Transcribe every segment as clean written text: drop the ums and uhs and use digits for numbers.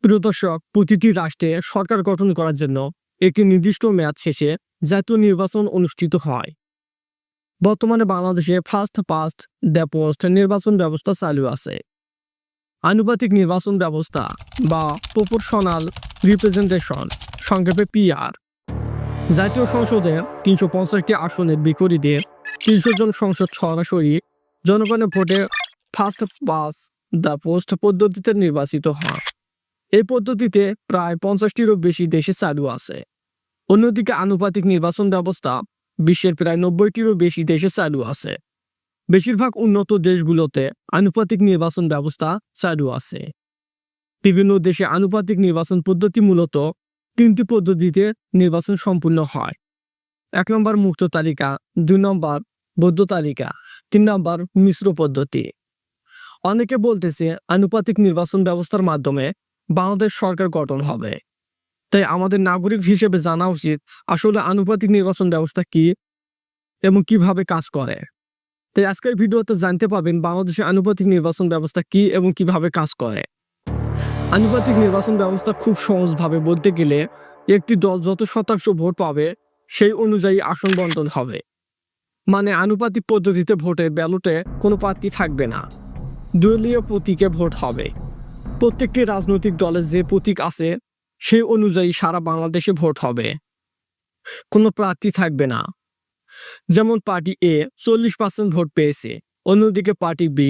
প্রিয় দর্শক, প্রতিটি রাষ্ট্রে সরকার গঠন করার জন্য একটি নির্দিষ্ট মেয়াদ শেষে জাতীয় নির্বাচন অনুষ্ঠিত হয়। বর্তমানে বাংলাদেশে ফার্স্ট পাস্ট দ্য পোস্ট নির্বাচন ব্যবস্থা চালু আছে। আনুপাতিক নির্বাচন ব্যবস্থা বা প্রপোর্শনাল রিপ্রেজেন্টেশন, সংক্ষেপে পিআর। জাতীয় সংসদের ৩৫০টি আসনের বিপরীতে ৩০০ জন সংসদ সরাসরি জনগণের ভোটে ফার্স্ট পাস্ট দ্য পোস্ট পদ্ধতিতে নির্বাচিত হয়। এই পদ্ধতিতে প্রায় ৫০টিরও বেশি দেশে চালু আছে। অন্যদিকে আনুপাতিক নির্বাচন ব্যবস্থা বিশ্বের প্রায় ৯০টিরও বেশি দেশে চালু আছে। বেশিরভাগ উন্নত দেশগুলোতে আনুপাতিক নির্বাচন ব্যবস্থা চালু আছে। বিভিন্ন দেশে আনুপাতিক নির্বাচন পদ্ধতি মূলত ৩টি পদ্ধতিতে নির্বাচন সম্পূর্ণ হয়। ১ নম্বর মুক্ত তালিকা, ২ নম্বর বৈধ তালিকা, ৩ নম্বর মিশ্র পদ্ধতি। অনেকে বলতেছে আনুপাতিক নির্বাচন ব্যবস্থার মাধ্যমে বাংলাদেশ সরকার গঠন হবে। তাই আমাদের নাগরিক হিসেবে জানা উচিত আসলে আনুপাতিক নির্বাচন ব্যবস্থা কি এবং কিভাবে কাজ করে। তাই আজকের ভিডিওতে জানতে পাবেন বাংলাদেশের আনুপাতিক নির্বাচন ব্যবস্থা কি এবং কিভাবে কাজ করে। আনুপাতিক নির্বাচন ব্যবস্থা খুব সহজভাবে বলতে গেলে একটি দল যত শতাংশ ভোট পাবে সেই অনুযায়ী আসন বণ্টন হবে। মানে আনুপাতিক পদ্ধতিতে ভোটের ব্যালটে কোনো প্রার্থী থাকবে না, দলীয় প্রতীকে ভোট হবে। প্রত্যেকটি রাজনৈতিক দলের যে প্রতীক আছে সেই অনুযায়ী সারা বাংলাদেশে ভোট হবে, কোনো প্রার্থী থাকবে না। যেমন পার্টি এ ৪০% ভোট পেয়েছে, অন্যদিকে পার্টি বি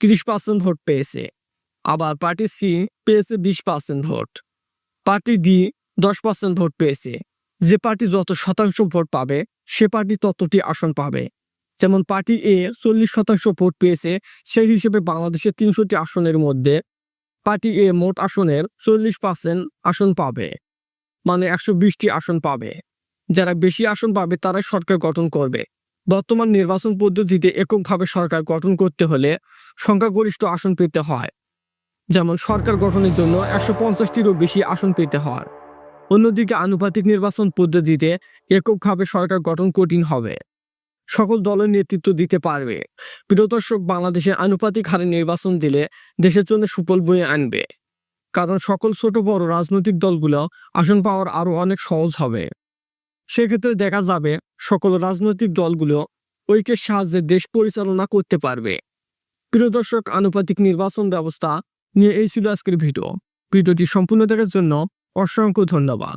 ৩০% ভোট পেয়েছে, আবার পার্টি সি পেয়েছে ২০% ভোট, পার্টি ডি ১০% ভোট পেয়েছে। যে পার্টি যত শতাংশ ভোট পাবে সে পার্টি ততটি আসন পাবে। যেমন পার্টি এ ৪০% ভোট পেয়েছে, সেই হিসেবে বাংলাদেশের ৩০০টি আসনের মধ্যে পার্টি এ মোট আসনের ৪০% আসন পাবে, মানে ১২০টি আসন পাবে। যারা বেশি আসন পাবে তারাই সরকার গঠন করবে। বর্তমান নির্বাচন পদ্ধতিতে এককভাবে সরকার গঠন করতে হলে সংখ্যাগরিষ্ঠ আসন পেতে হয়। যেমন সরকার গঠনের জন্য ১৫০টিরও বেশি আসন পেতে হয়। অন্যদিকে আনুপাতিক নির্বাচন পদ্ধতিতে এককভাবে সরকার গঠন কঠিন হবে, সকল দলের নেতৃত্ব দিতে পারবে। প্রিয় দর্শক, বাংলাদেশে আনুপাতিক হারে নির্বাচন দিলে দেশের জন্য সুফল বয়ে আনবে, কারণ সকল ছোট বড় রাজনৈতিক দলগুলো আসন পাওয়ার আরো অনেক সহজ হবে। সেক্ষেত্রে দেখা যাবে সকল রাজনৈতিক দলগুলো ঐক্যের সাহায্যে দেশ পরিচালনা করতে পারবে। প্রিয় দর্শক, আনুপাতিক নির্বাচন ব্যবস্থা নিয়ে এই ছিল আজকের ভিডিওটি সম্পূর্ণ দেখার জন্য অসংখ্য ধন্যবাদ।